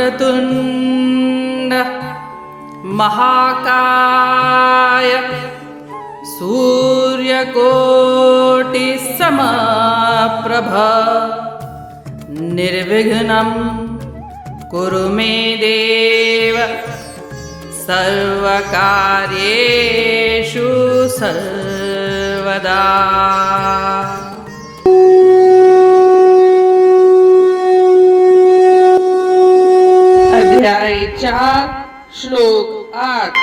वक्रतुण्ड महाकाय सूर्यकोटिसमप्रभ निर्विघ्नं कुरु मे देव सर्वकार्येषु सर्वदा। अध्याय 4 श्लोक 8।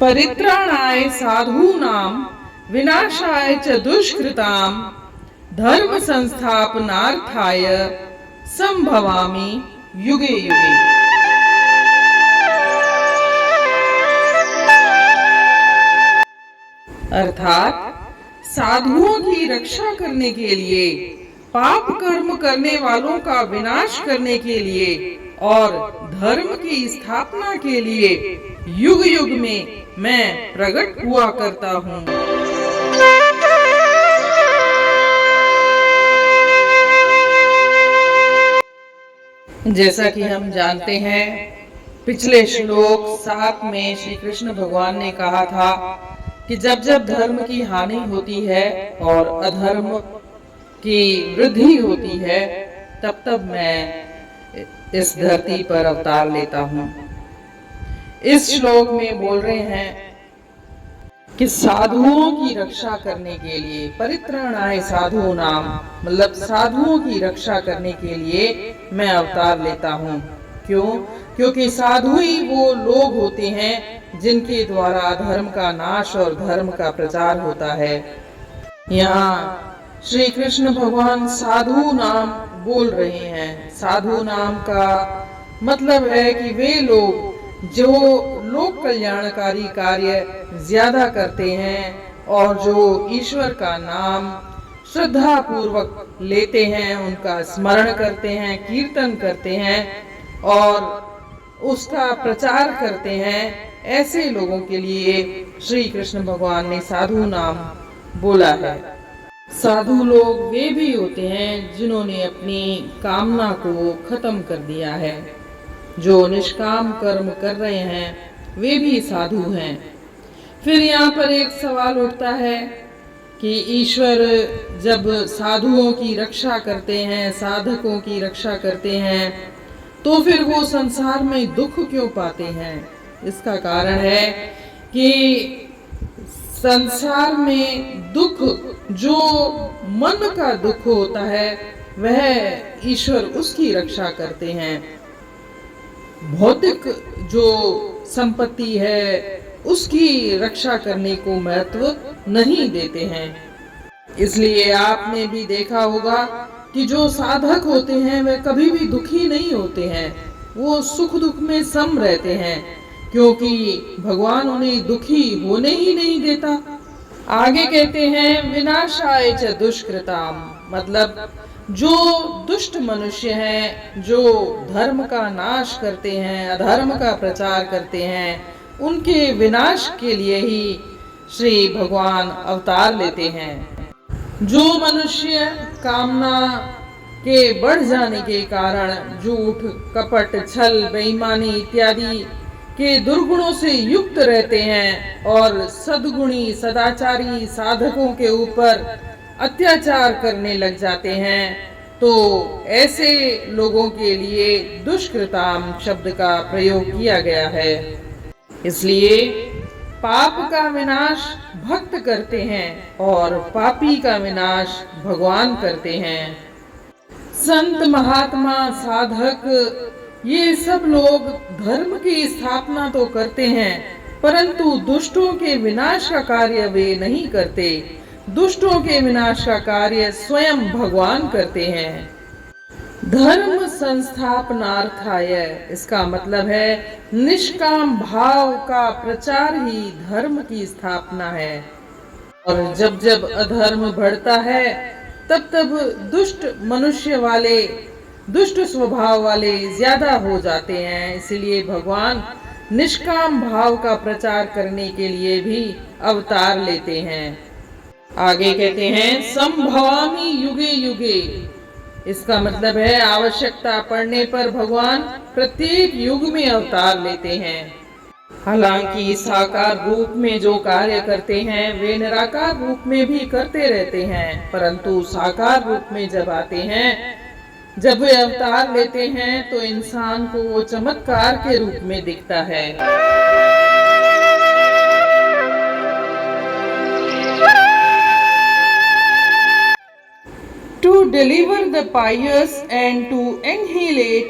परित्राणाय साधूनां विनाशाय च दुष्कृतां धर्म संस्थापनार्थाय संभवामि युगे युगे। अर्थात साधुओं की रक्षा करने के लिए, पाप कर्म करने वालों का विनाश करने के लिए और धर्म की स्थापना के लिए युग युग में मैं प्रकट हुआ करता हूँ। जैसा कि हम जानते हैं, पिछले श्लोक 7 में श्री कृष्ण भगवान ने कहा था कि जब जब धर्म की हानि होती है और अधर्म की वृद्धि होती है, तब तब मैं इस धरती पर अवतार लेता हूँ। इस श्लोक में बोल रहे हैं कि साधुओं की रक्षा करने के लिए, परित्राणाय साधूनां मतलब साधुओं की रक्षा करने के लिए मैं अवतार लेता हूँ। क्यों? क्योंकि साधु ही वो लोग होते हैं जिनके द्वारा धर्म का नाश और धर्म का प्रचार होता है। यहाँ श्री कृष्ण भगवान साधु नाम बोल रहे हैं। साधु नाम का मतलब है कि वे लोग जो लोक कल्याणकारी कार्य ज्यादा करते हैं और जो ईश्वर का नाम श्रद्धा पूर्वक लेते हैं, उनका स्मरण करते हैं, कीर्तन करते हैं और उसका प्रचार करते हैं, ऐसे लोगों के लिए श्री कृष्ण भगवान ने साधु नाम बोला है। साधु लोग वे भी होते हैं जिन्होंने अपनी कामना को खत्म कर दिया है। जो निष्काम कर्म कर रहे हैं वे भी साधु हैं। फिर यहाँ पर एक सवाल उठता है कि ईश्वर जब साधुओं की रक्षा करते हैं, साधकों की रक्षा करते हैं, तो फिर वो संसार में दुख क्यों पाते हैं? इसका कारण है कि संसार में दुख, जो मन का दुख होता है, वह ईश्वर उसकी रक्षा करते हैं। भौतिक जो संपत्ति है उसकी रक्षा करने को महत्व नहीं देते हैं। इसलिए आपने भी देखा होगा कि जो साधक होते हैं वे कभी भी दुखी नहीं होते हैं, वो सुख दुख में सम रहते हैं, क्योंकि भगवान उन्हें दुखी होने ही नहीं देता। आगे कहते हैं विनाशाय च दुष्कृताम, मतलब जो दुष्ट मनुष्य हैं, जो धर्म का नाश करते हैं, अधर्म का प्रचार करते हैं, उनके विनाश के लिए ही श्री भगवान अवतार लेते हैं। जो मनुष्य कामना के बढ़ जाने के कारण झूठ, कपट, छल, बेईमानी इत्यादि के दुर्गुणों से युक्त रहते हैं और सद्गुणी सदाचारी साधकों के ऊपर अत्याचार करने लग जाते हैं, तो ऐसे लोगों के लिए दुष्कृताम शब्द का प्रयोग किया गया है। इसलिए पाप का विनाश भक्त करते हैं और पापी का विनाश भगवान करते हैं। संत, महात्मा, साधक, ये सब लोग धर्म की स्थापना तो करते हैं, परंतु दुष्टों के विनाश का कार्य वे नहीं करते। दुष्टों के विनाश का कार्य स्वयं भगवान करते हैं। धर्म संस्थापनार्थाय, इसका मतलब है निष्काम भाव का प्रचार ही धर्म की स्थापना है। और जब जब अधर्म बढ़ता है तब तब दुष्ट मनुष्य वाले, दुष्ट स्वभाव वाले ज्यादा हो जाते हैं। इसलिए भगवान निष्काम भाव का प्रचार करने के लिए भी अवतार लेते हैं। आगे कहते हैं संभवामि युगे युगे। इसका मतलब है आवश्यकता पड़ने पर भगवान प्रत्येक युग में अवतार लेते हैं। हालांकि साकार रूप में जो कार्य करते हैं वे निराकार रूप में भी करते रहते हैं, परंतु साकार रूप में जब आते हैं, जब वे अवतार लेते हैं तो इंसान को वो चमत्कार के रूप में दिखता है। To deliver the pious and to annihilate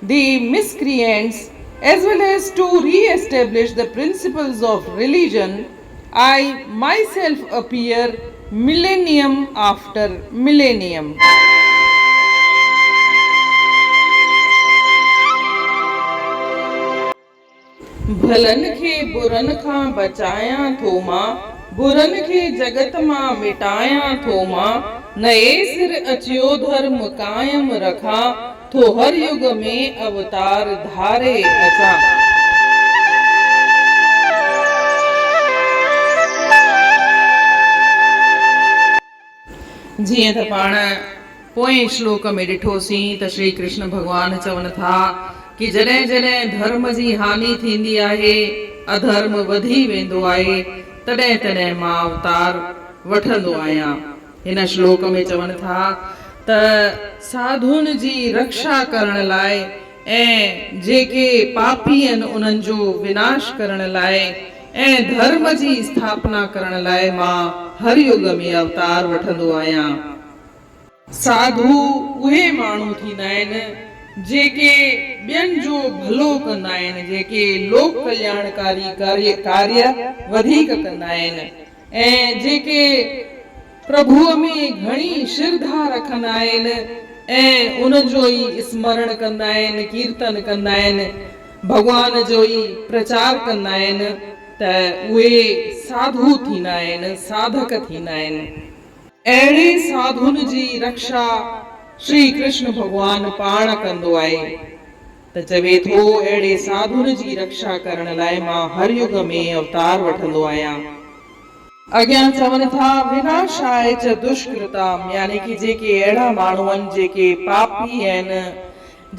the miscreants, as well as to re-establish the principles of religion, I myself appear millennium after millennium. भलन खे बुरन खां बचाया थो मां, बुरन खे जगत मां मिटाया थो मां, नए सिर अचियो धर्म कायम रखा, थो हर युग में अवतार धारे अचा। जीअं त पाण पोएं श्लोक में ॾिठोसीं त श्री कृष्ण भगवान चवनि था कि जॾहिं जॾहिं धर्म जी हानि थींदी आहे, अधर्म वधी वेंदो आहे, तॾहिं तॾहिं मां अवतार वठंदो आहियां। हिन श्लोक में चवनि था त साधुनि जी रक्षा करण लाइ ऐं जेके पापी आहिनि उन्हनि जो विनाश करण लाइ ऐं धर्म जी स्थापना करण लाइ मां हर युग में अवतार वठंदो आहियां। साधु उहे माण्हू थींदा आहिनि जेके ॿियनि जो भलो कंदा आहिनि, जेके लोक कल्याणकारी कार्य वधीक कंदा आहिनि ऐं जेके प्रभुअ में घणी श्रद्धा रखंदा आहिनि ऐं उन जो ई स्मरण कंदा आहिनि, कीर्तन कंदा आहिनि, भगवान जो ई प्रचार कंदा आहिनि, त उहे साधु थींदा आहिनि, साधक थींदा आहिनि। अहिड़े साधुनि जी रक्षा श्री कृष्ण भगवान पाण कंदो आहे, त चवे थो अहिड़े साधुनि जी रक्षा करण लाइ मां हर युग में अवतार वठंदो आहियां। अॻियां चवनि था विनाशाय च दुष्कृताम, यानी कि जेके अहिड़ा माण्हू आहिनि जेके पापी आहिनि,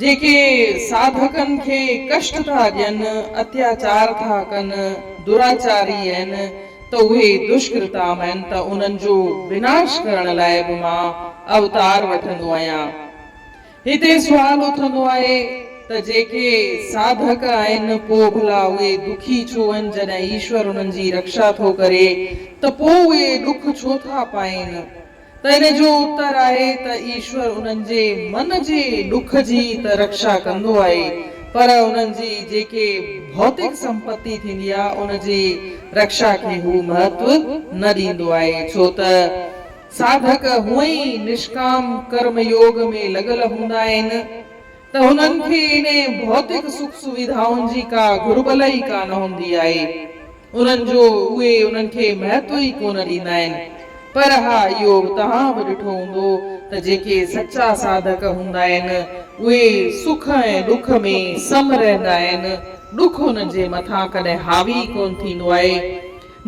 जेके साधकनि खे कष्ट था ॾियनि, अत्याचार था कनि, दुराचारी आहिनि, त उहे दुष्कृताम आहिनि, त उन्हनि जो विनाश करण लाइ बि मां अवतार वठंदो आहियां। हिते सुवाल उथंदो आहे त जेके साधक आहिनि पोइ भला उहे दुखी छो आहिनि जॾहिं ईश्वर उन्हनि जी रक्षा थो करे, त पोइ उहे दुख छो था पाइनि? त इन जो उत्तर आहे त ईश्वर उन्हनि जे मन जे दुख जी त रक्षा कंदो आहे, पर उन्हनि जी जेके भौतिक संपत्ति थींदी आहे उन जी रक्षा खे हू महत्व न ॾींदो आहे, छो त साधक हुअं ई निष्काम कर्म योग में लॻल हूंदा आहिनि, त हुननि खे इन भौतिक सुख सुविधाउनि जी का घुर्बल ई कान हूंदी आहे, उन्हनि जो उहे उन्हनि खे महत्व ई कोन ॾींदा आहिनि। पर हा इहो तव्हां बि ॾिठो हूंदो त जेके सच्चा साधक हूंदा आहिनि उहे सुख ऐं दुख में सम रहंदा आहिनि, दुख उन्हनि जे मथां कॾहिं हावी कोन थींदो आहे।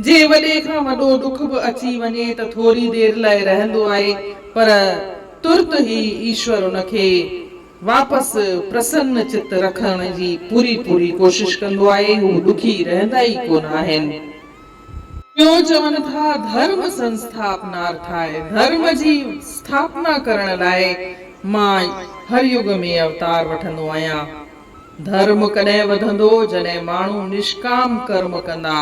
जे वॾे खां वॾो दुख बि अची वञे त थोरी देर लाइ रहंदो आहे, पर तुर्त ई ईश्वर उनखे वापसि प्रसन्न चित रखण जी पूरी कोशिश कंदो आहे, हू दुखी रहंदा ई कोन आहिनि। ॿियो चवनि था धर्म संस्थापनार्थाय, धर्म जी स्थापना करण लाइ मां हर युग में अवतार वठंदो आहियां। धर्म कॾहिं वधंदो जॾहिं माण्हू निष्काम कर्म कंदा,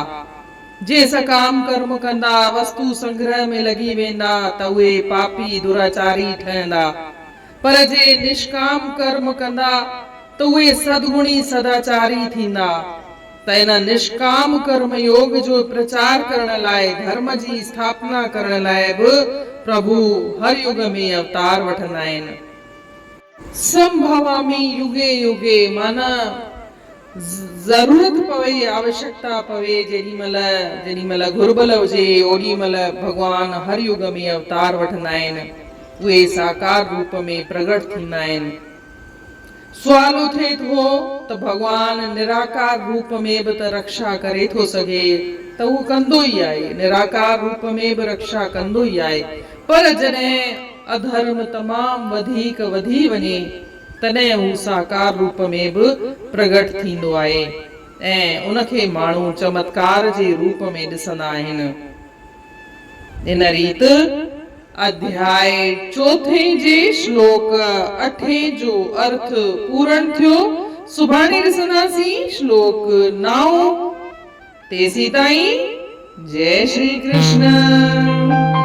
जे सकाम कर्म कंदा, वस्तु संग्रह में लॻी वेंदा त उहे पापी दुराचारी ठहंदा, पर जे निष्काम कर्म कंदा त उहे सद्गुणी सदाचारी थींदा। त इन निष्काम कर्म योग जो प्रचार करण लाइ, धर्म जी स्थापना करण लाइ बि प्रभु हर युग में अवतार वठंदा आहिनि। संभवामि युगे युगे, माना ज़रूरत पवे, आवश्यकता पवे, जेॾीमहिल घुर्बल हुजे ओॾीमहिल भगवान हर युग में अवतार वठंदा आहिनि, उहे साकार रूप में प्रगट थींदा आहिनि। सुवालो थे थो त भगवान निराकार रूप में बि त रक्षा करे थो सघे त उहो कंदो ई आहे, निराकार रूप में बि रक्षा कंदो ई आहे। पर जॾहिं अधर्म तमाम वधीक वधी वञे तॾहिं हू साकार रूप में बि प्रगट थींदो आहे ऐं उनखे माण्हू चमत्कार जे रूप में ॾिसंदा आहिनि। इन रीत अध्याय 4 जे श्लोक 8 जो अर्थ पूर्ण थियो। सुभाणे ॾिसंदासीं श्लोक 9। तेसीं ताईं जय श्री कृष्ण।